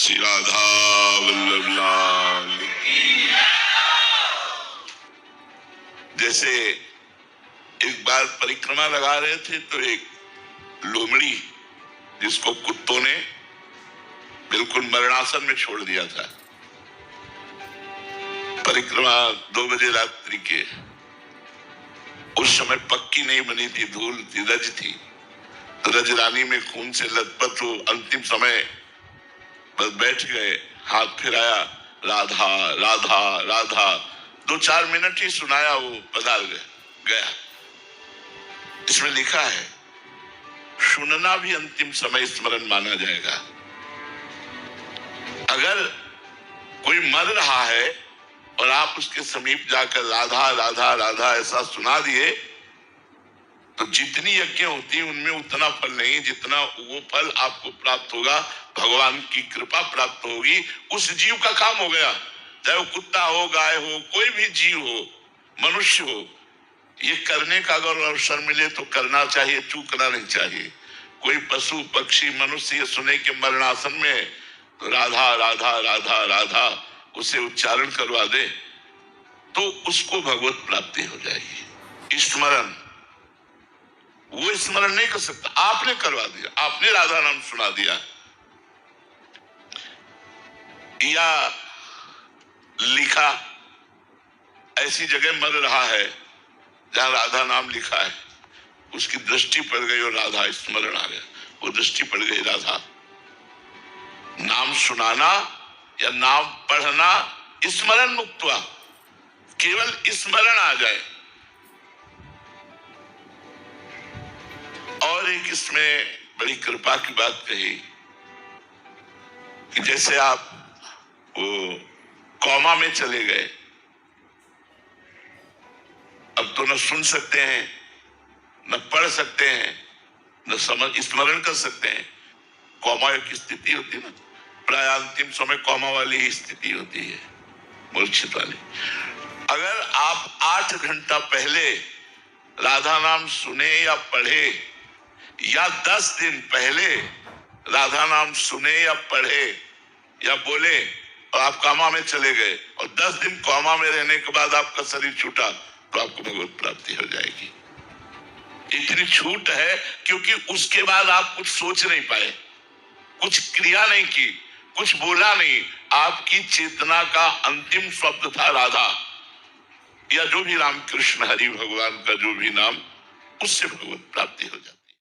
श्री राधा वल्लभ लाल। जैसे एक बार परिक्रमा लगा रहे थे तो एक लोमड़ी जिसको कुत्तों ने बिल्कुल मरणासन में छोड़ दिया था, परिक्रमा 2 बजे रात्रि के, उस समय पक्की नहीं बनी थी, धूल थी, रज थी, रज रानी में खून से लथपथ हो अंतिम समय बस बैठ गए, हाथ फिराया, राधा राधा राधा, 2-4 मिनट ही सुनाया, वो पधार गया। इसमें लिखा है सुनना भी अंतिम समय स्मरण माना जाएगा। अगर कोई मर रहा है और आप उसके समीप जाकर राधा राधा राधा ऐसा सुना दिए तो जितनी यज्ञ होती है उनमें उतना फल नहीं, जितना वो फल आपको प्राप्त होगा, भगवान की कृपा प्राप्त होगी, उस जीव का काम हो गया। चाहे वो कुत्ता हो, गाय हो, कोई भी जीव हो, मनुष्य हो, ये करने का अगर अवसर मिले तो करना चाहिए, चूकना नहीं चाहिए। कोई पशु पक्षी मनुष्य ये सुने के मरणासन में तो राधा राधा राधा राधा उसे उच्चारण करवा दे तो उसको भगवत प्राप्ति हो जाएगी। स्मरण वो स्मरण नहीं कर सकता, आपने करवा दिया, आपने राधा नाम सुना दिया। या लिखा, ऐसी जगह मर रहा है जहां राधा नाम लिखा है, उसकी दृष्टि पड़ गई और राधा स्मरण आ गया, वो दृष्टि पड़ गई राधा। नाम सुनाना या नाम पढ़ना स्मरण मुक्त हुआ, केवल स्मरण आ जाए। और एक इसमें बड़ी कृपा की बात कही कि जैसे आप वो कोमा में चले गए, अब तो न सुन सकते हैं, न पढ़ सकते हैं, न समझ स्मरण कर सकते हैं। कोमा एक स्थिति होती है ना, प्राय अंतिम समय कोमा वाली ही स्थिति होती है, मूर्छित वाली। अगर आप 8 घंटा पहले राधा नाम सुने या पढ़े, या 10 दिन पहले राधा नाम सुने या पढ़े या बोले और आप कोमा में चले गए और 10 दिन कोमा में रहने के बाद आपका शरीर छूटा तो आपको भगवत प्राप्ति हो जाएगी। इतनी छूट है क्योंकि उसके बाद आप कुछ सोच नहीं पाए, कुछ क्रिया नहीं की, कुछ बोला नहीं, आपकी चेतना का अंतिम शब्द था राधा, या जो भी राम कृष्ण हरि भगवान का जो भी नाम, उससे भगवत प्राप्ति हो जाती।